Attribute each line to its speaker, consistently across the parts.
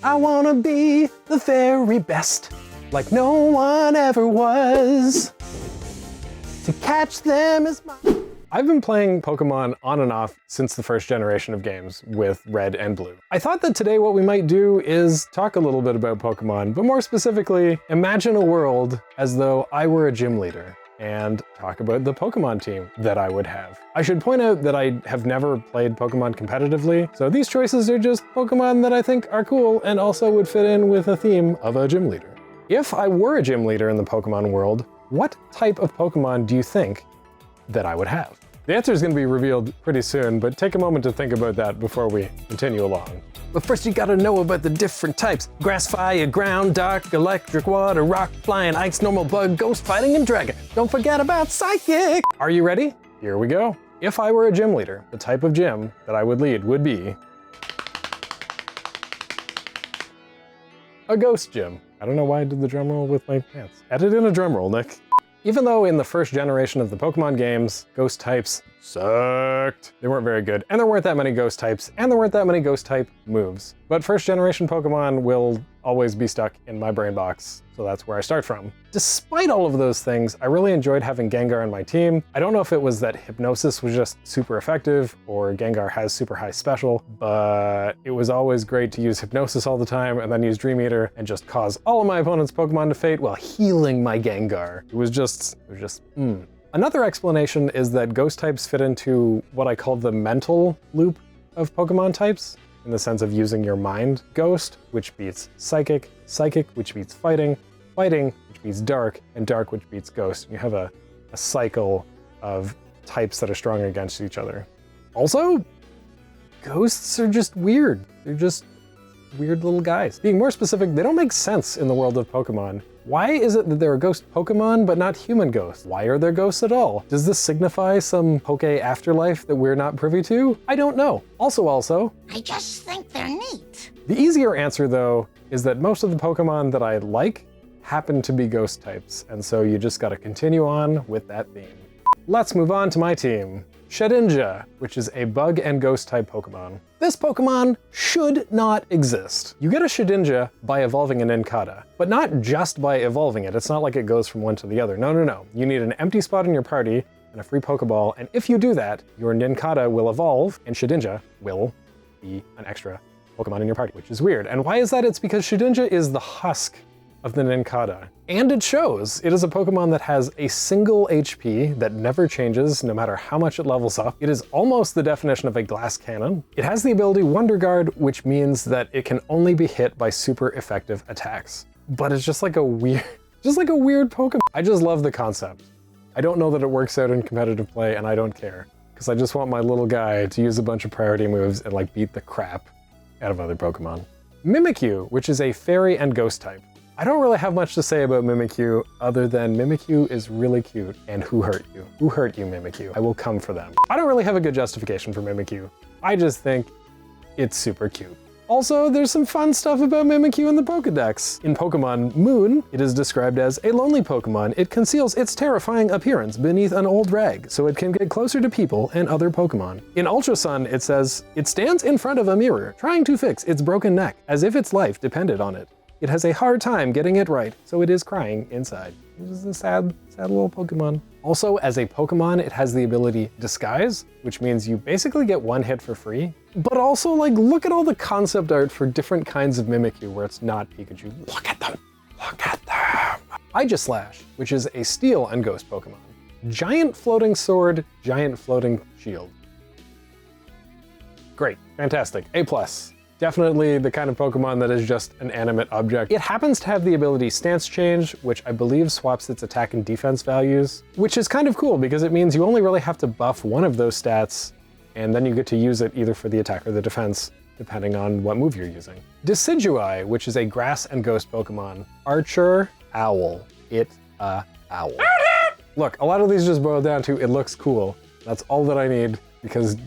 Speaker 1: I wanna be the very best, like no one ever was. To catch them is my... I've been playing Pokemon on and off since the first generation of games with Red and Blue. I thought that today what we might do is talk a little bit about Pokemon, but more specifically, imagine a world as though I were a gym leader and talk about the Pokemon team that I would have. I should point out that I have never played Pokemon competitively, so these choices are just Pokemon that I think are cool and also would fit in with a theme of a gym leader. If I were a gym leader in the Pokemon world, what type of Pokemon do you think that I would have? The answer is going to be revealed pretty soon, but take a moment to think about that before we continue along. But first you gotta know about the different types. Grass, fire, ground, dark, electric, water, rock, flying, ice, normal, bug, ghost, fighting, and dragon. Don't forget about psychic! Are you ready? Here we go. If I were a gym leader, the type of gym that I would lead would be a ghost gym. I don't know why I did the drum roll with my pants. Edit in a drum roll, Nick. Even though in the first generation of the Pokemon games, ghost types sucked. They weren't very good, and there weren't that many ghost types, and there weren't that many ghost type moves. But first generation Pokemon will always be stuck in my brain box, so that's where I start from. Despite all of those things, I really enjoyed having Gengar on my team. I don't know if it was that Hypnosis was just super effective, or Gengar has super high special, but it was always great to use Hypnosis all the time, and then use Dream Eater, and just cause all of my opponent's Pokemon to fade while healing my Gengar. It was just. Another explanation is that ghost types fit into what I call the mental loop of Pokemon types, in the sense of using your mind. Ghost, which beats Psychic, Psychic, which beats Fighting, Fighting, which beats Dark, and Dark, which beats Ghost. You have a cycle of types that are strong against each other. Also, ghosts are just weird. They're just weird little guys. Being more specific, they don't make sense in the world of Pokemon. Why is it that there are ghost Pokemon but not human ghosts? Why are there ghosts at all? Does this signify some Poke afterlife that we're not privy to? I don't know. Also,
Speaker 2: I just think they're neat.
Speaker 1: the easier answer though is that most of the Pokemon that I like happen to be ghost types, and so you just gotta continue on with that theme. Let's move on to my team. Shedinja, which is a bug and ghost type Pokemon. This Pokemon should not exist. You get a Shedinja by evolving an Nincada, but not just by evolving it. It's not like it goes from one to the other. No. You need an empty spot in your party and a free Pokeball, and if you do that, your Nincada will evolve, and Shedinja will be an extra Pokemon in your party, which is weird. And why is that? It's because Shedinja is the husk of the Nincada. And it shows. It is a Pokemon that has a single HP that never changes no matter how much it levels up. It is almost the definition of a glass cannon. It has the ability Wonder Guard, which means that it can only be hit by super effective attacks. But it's just like a weird Pokemon. I just love the concept. I don't know that it works out in competitive play, and I don't care, because I just want my little guy to use a bunch of priority moves and like beat the crap out of other Pokemon. Mimikyu, which is a fairy and ghost type. I don't really have much to say about Mimikyu other than Mimikyu is really cute. And who hurt you? Who hurt you, Mimikyu? I will come for them. I don't really have a good justification for Mimikyu. I just think it's super cute. Also, there's some fun stuff about Mimikyu in the Pokedex. In Pokemon Moon, it is described as a lonely Pokemon. It conceals its terrifying appearance beneath an old rag, so it can get closer to people and other Pokemon. In Ultra Sun, it says, it stands in front of a mirror, trying to fix its broken neck, as if its life depended on it. It has a hard time getting it right, so it is crying inside. This is a sad little Pokemon. Also, as a Pokemon, it has the ability Disguise, which means you basically get one hit for free. But also, like, look at all the concept art for different kinds of Mimikyu where it's not Pikachu. Look at them! Look at them! Aegislash, which is a Steel and Ghost Pokemon. Giant floating sword, giant floating shield. Great, fantastic, A+. Definitely the kind of Pokemon that is just an animate object. It happens to have the ability Stance Change, which I believe swaps its attack and defense values, which is kind of cool because it means you only really have to buff one of those stats, and then you get to use it either for the attack or the defense, depending on what move you're using. Decidueye, which is a grass and ghost Pokemon. Archer, owl. Owl. Look, a lot of these just boil down to it looks cool. That's all that I need because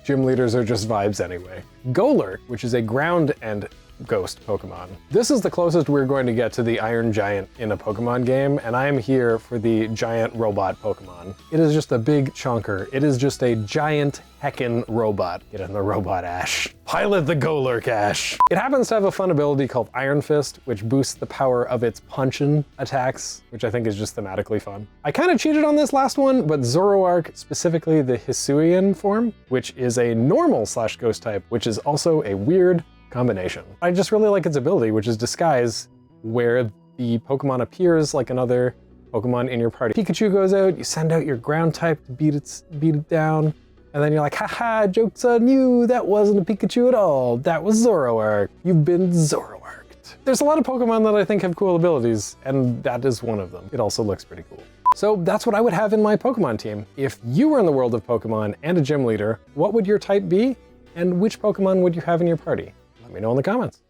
Speaker 1: gym leaders are just vibes anyway. Golurk, which is a ground and ghost Pokemon. This is the closest we're going to get to the Iron Giant in a Pokemon game, and I am here for the giant robot Pokemon. It is just a big chunker. It is just a giant heckin' robot. Get in the robot, Ash. Pilot the Golurk, Ash. It happens to have a fun ability called Iron Fist, which boosts the power of its punchin' attacks, which I think is just thematically fun. I kind of cheated on this last one, but Zoroark, specifically the Hisuian form, which is a normal/ghost type, which is also a weird combination. I just really like its ability, which is Disguise, where the Pokemon appears like another Pokemon in your party. Pikachu goes out, you send out your ground type to beat it down, and then you're like, haha, joke's on you, that wasn't a Pikachu at all, that was Zoroark. You've been Zoroarked. There's a lot of Pokemon that I think have cool abilities, and that is one of them. It also looks pretty cool. So that's what I would have in my Pokemon team. If you were in the world of Pokemon and a gym leader, what would your type be? And which Pokemon would you have in your party? Let me know in the comments.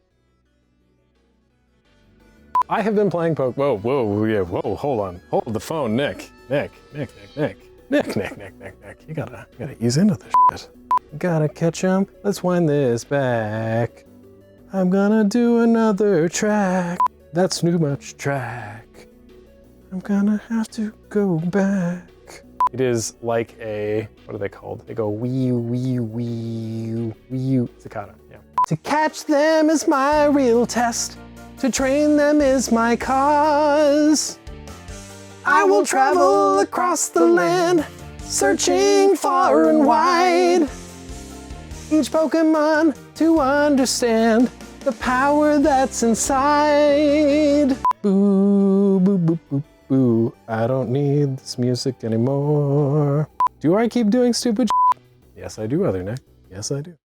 Speaker 1: I have been playing whoa, hold on. Hold the phone, Nick. Nick. You gotta ease into this shit. Gotta catch 'em. Let's wind this back. I'm gonna do another track. That's too much track. I'm gonna have to go back. It is like a, what are they called? They go wee cicada, yeah. To catch them is my real test. To train them is my cause. I will travel across the land, searching far and wide. Each Pokemon to understand the power that's inside. Boo, boo, boo, boo, boo. I don't need this music anymore. Do I keep doing stupid shit? Yes, I do, Other Nick. Yes, I do.